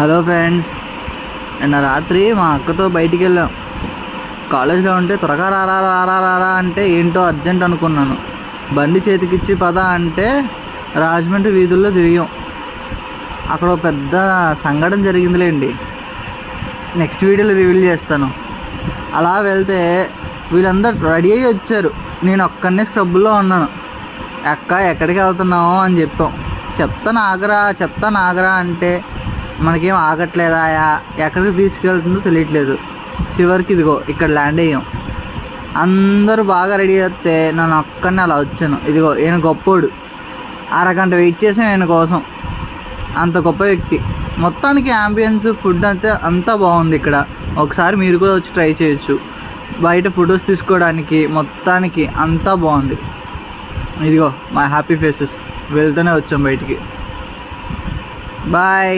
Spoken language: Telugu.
హలో ఫ్రెండ్స్, నిన్న రాత్రి మా అక్కతో బయటికి వెళ్ళాం. కాలేజ్లో ఉంటే త్వరగా రారా రారా రారా అంటే ఏంటో అర్జెంట్ అనుకున్నాను. బండి చేతికిచ్చి పద అంటే రాజమండ్రి వీధుల్లో తిరిగాం. అక్కడ పెద్ద సంఘటన జరిగిందిలేండి, నెక్స్ట్ వీడియోలో రివీల్ చేస్తాను. అలా వెళ్తే వీళ్ళందరూ రెడీ అయ్యి వచ్చారు, నేను ఒక్కనే స్క్రబ్బుల్లో ఉన్నాను. అక్క ఎక్కడికి వెళ్తున్నావు అని చెప్పాం. చెప్తాను ఆగరా అంటే మనకేం ఆగట్లేదా, ఎక్కడికి తీసుకెళ్తుందో తెలియట్లేదు. చివరికి ఇదిగో ఇక్కడ ల్యాండ్ అయ్యాం. అందరూ బాగా రెడీ అయితే నన్ను ఒక్కడిని అలా వచ్చాను. ఇదిగో ఈయన గొప్పోడు, అరగంట వెయిట్ చేసాను ఆయన కోసం. అంత గొప్ప వ్యక్తి. మొత్తానికి యాంబియన్స్, ఫుడ్ అయితే అంతా బాగుంది ఇక్కడ. ఒకసారి మీరు కూడా వచ్చి ట్రై చేయొచ్చు. బయట ఫొటోస్ తీసుకోవడానికి మొత్తానికి అంతా బాగుంది. ఇదిగో మా హ్యాపీ ఫేసెస్. వెళ్తూనే వచ్చాం బయటికి. బాయ్.